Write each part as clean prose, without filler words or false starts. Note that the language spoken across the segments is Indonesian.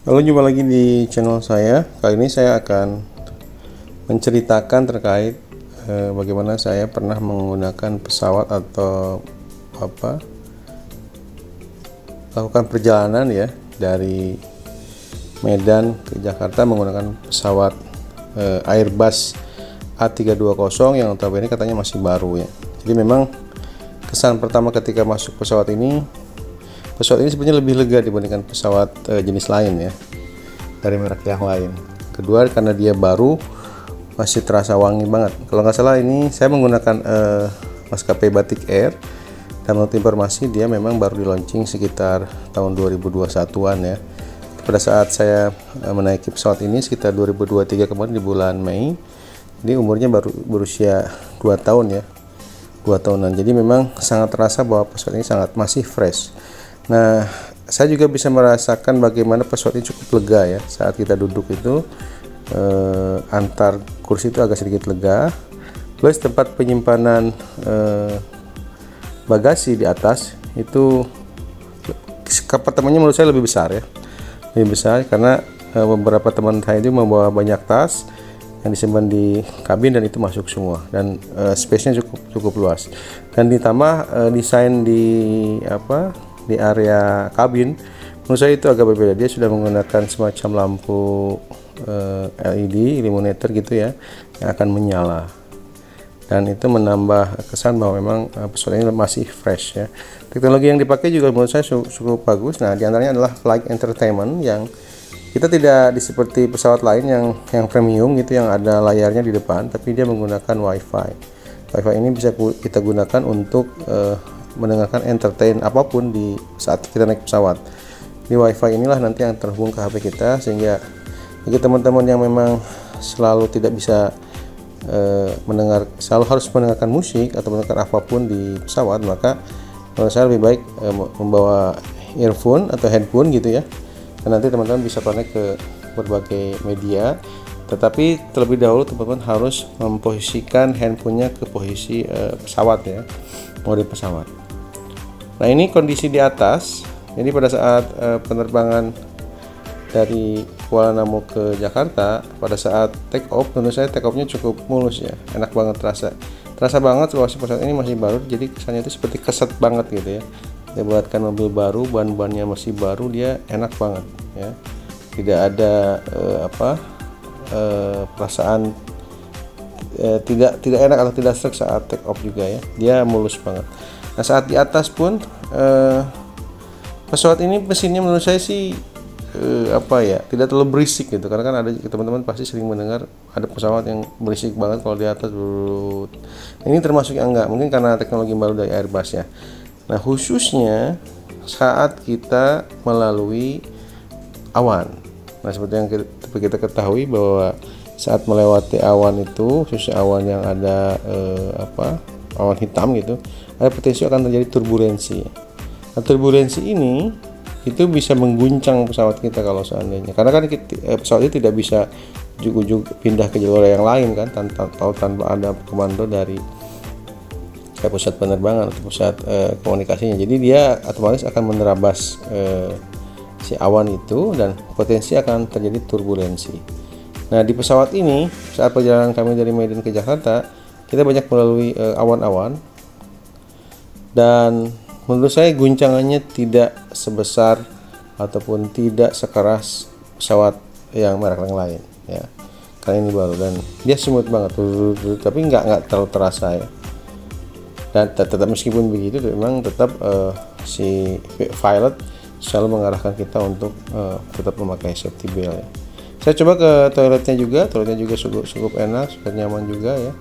Halo, jumpa lagi di channel saya. Kali ini saya akan menceritakan terkait bagaimana saya pernah menggunakan pesawat atau lakukan perjalanan ya dari Medan ke Jakarta menggunakan pesawat Airbus A320 yang notabene katanya masih baru ya. Jadi memang kesan pertama ketika masuk pesawat ini sebenarnya lebih lega dibandingkan pesawat jenis lain ya, dari merek yang lain. Kedua, karena dia baru, masih terasa wangi banget. Kalau nggak salah ini saya menggunakan maskapai Batik Air, dan menurut informasi dia memang baru di launching sekitar tahun 2021-an ya. Pada saat saya menaiki pesawat ini sekitar 2023 kemarin di bulan Mei, jadi umurnya baru berusia 2 tahun ya, 2 tahunan. Jadi memang sangat terasa bahwa pesawat ini masih fresh. Nah, saya juga bisa merasakan bagaimana pesawat ini cukup lega ya. Saat kita duduk itu antar kursi itu agak sedikit lega. Plus tempat penyimpanan bagasi di atas itu kompartemennya menurut saya lebih besar ya. Lebih besar karena beberapa teman saya itu membawa banyak tas yang disimpan di kabin dan itu masuk semua, dan space-nya cukup luas. Dan ditambah desain di area kabin menurut saya itu agak berbeda. Dia sudah menggunakan semacam lampu LED illuminator gitu ya, yang akan menyala, dan itu menambah kesan bahwa memang pesawat ini masih fresh ya. Teknologi yang dipakai juga menurut saya cukup bagus. Nah, diantaranya adalah flight entertainment yang kita tidak seperti pesawat lain yang premium gitu, yang ada layarnya di depan, tapi dia menggunakan WiFi. WiFi ini bisa kita gunakan untuk mendengarkan entertain apapun di saat kita naik pesawat. Di WiFi inilah nanti yang terhubung ke HP kita, sehingga bagi teman-teman yang memang selalu tidak bisa selalu harus mendengarkan musik atau mendengarkan apapun di pesawat, maka menurut saya lebih baik membawa earphone atau headphone gitu ya, dan nanti teman-teman bisa connect ke berbagai media. Tetapi terlebih dahulu teman-teman harus memposisikan handphonenya ke posisi pesawat ya, mode pesawat. Nah, ini kondisi di atas. Jadi pada saat penerbangan dari Kuala Namu ke Jakarta, pada saat take off, menurut saya take off-nya cukup mulus ya, enak banget, terasa banget kalau pesawat ini masih baru. Jadi kesannya itu seperti keset banget gitu ya. Dia buatkan mobil baru, ban-bannya masih baru, dia enak banget ya. Tidak ada perasaan tidak enak atau tidak serak saat take off juga ya. Dia mulus banget. Nah, saat di atas pun pesawat ini mesinnya menurut saya sih tidak terlalu berisik gitu, karena kan ada teman-teman pasti sering mendengar ada pesawat yang berisik banget kalau di atas. Ini termasuk yang enggak, mungkin karena teknologi baru dari Airbus ya. Nah, khususnya saat kita melalui awan. Nah, seperti yang kita ketahui bahwa saat melewati awan itu, khususnya awan yang ada awan hitam gitu, ada potensi akan terjadi turbulensi. Nah, turbulensi ini itu bisa mengguncang pesawat kita kalau seandainya, karena kan pesawat itu tidak bisa ujug-ujug pindah ke jalur yang lain kan, tanpa ada komando dari pusat penerbangan atau pusat komunikasinya. Jadi dia otomatis akan menerabas si awan itu, dan potensi akan terjadi turbulensi. Nah, di pesawat ini saat perjalanan kami dari Medan ke Jakarta, kita banyak melalui awan-awan, dan menurut saya guncangannya tidak sebesar ataupun tidak sekeras pesawat yang merek yang lain ya, karena ini baru dan dia smooth banget, tapi nggak terlalu terasa ya. Dan tetap meskipun begitu, memang tetap si pilot selalu mengarahkan kita untuk tetap memakai safety belt ya. Saya coba ke toiletnya juga cukup enak, cukup nyaman juga ya.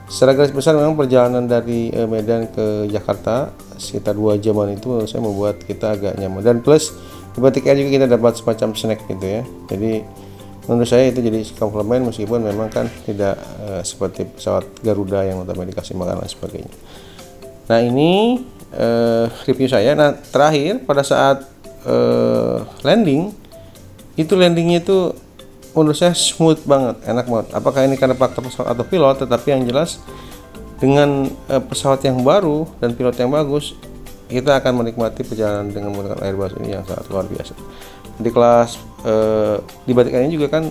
Secara garis besar memang perjalanan dari Medan ke Jakarta sekitar 2 jaman itu menurut saya membuat kita agak nyaman, dan plus di Batik Air juga kita dapat semacam snack gitu ya. Jadi menurut saya itu jadi komplement, meskipun memang kan tidak seperti pesawat Garuda yang notabene dikasih makanan dan sebagainya. Nah, ini review saya. Nah, terakhir pada saat landingnya itu menurut saya smooth banget, enak banget. Apakah ini karena faktor pesawat atau pilot, tetapi yang jelas dengan pesawat yang baru dan pilot yang bagus, kita akan menikmati perjalanan dengan menggunakan Airbus ini yang sangat luar biasa. Di kelas di Batik Air ini juga kan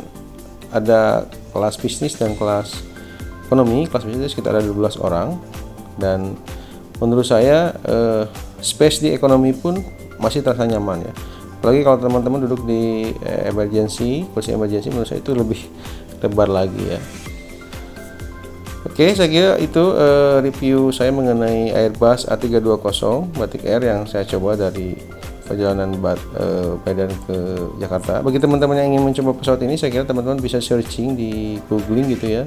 ada kelas bisnis dan kelas ekonomi. Kelas bisnis sekitar ada 12 orang, dan menurut saya space di ekonomi pun masih terasa nyaman ya. Apalagi kalau teman-teman duduk di emergency, kursi emergency, menurut saya itu lebih lebar lagi ya. Oke, saya kira itu review saya mengenai Airbus A320 Batik Air yang saya coba dari perjalanan Medan ke Jakarta. Bagi teman-teman yang ingin mencoba pesawat ini, saya kira teman-teman bisa searching di googling gitu ya,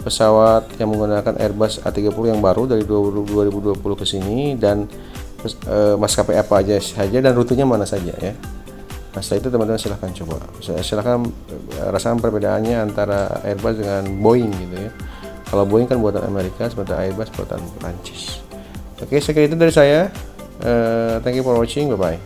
pesawat yang menggunakan Airbus A320 yang baru dari 2020 ke sini, dan maskapai apa aja saja dan rutenya mana saja ya. Nah, setelah itu teman-teman silahkan coba, silahkan rasakan perbedaannya antara Airbus dengan Boeing gitu ya. Kalau Boeing kan buatan Amerika, sementara Airbus buatan Prancis. Oke, saya kira itu dari saya. Thank you for watching. Bye bye.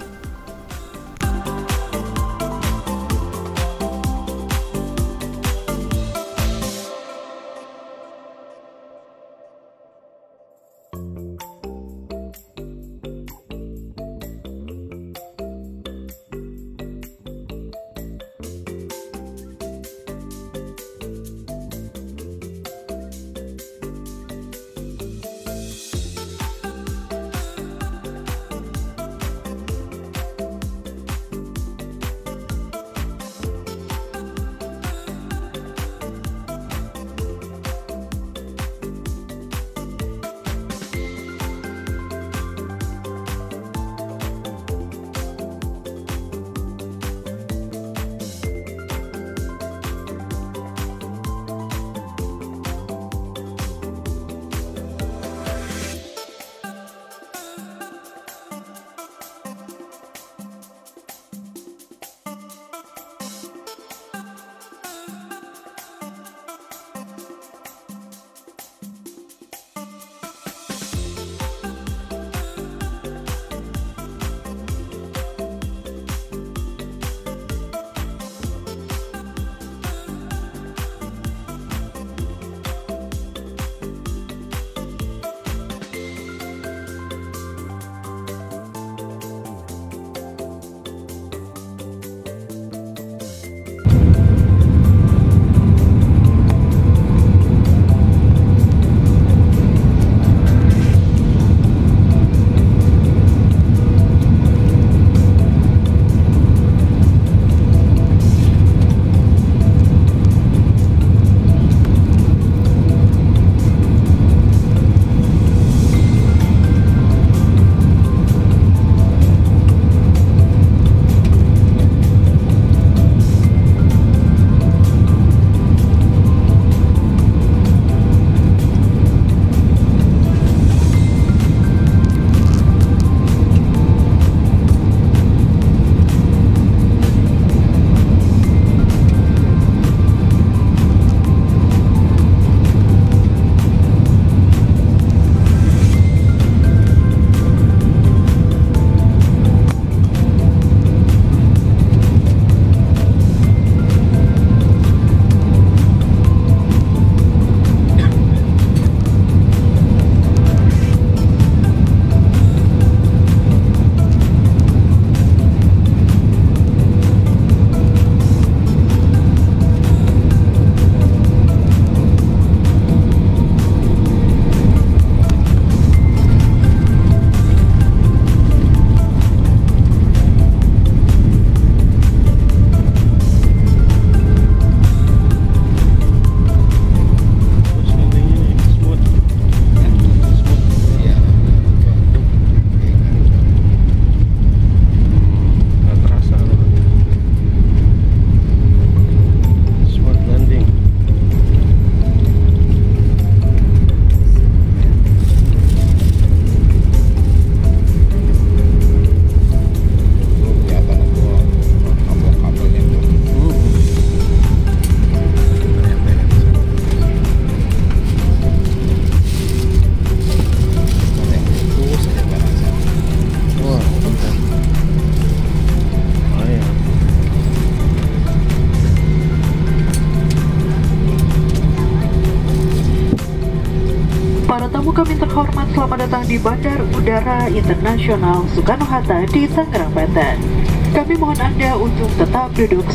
kami terhormat, selamat datang di Bandar Udara Internasional Soekarno-Hatta di Tangerang, Banten. Kami mohon Anda untuk tetap duduk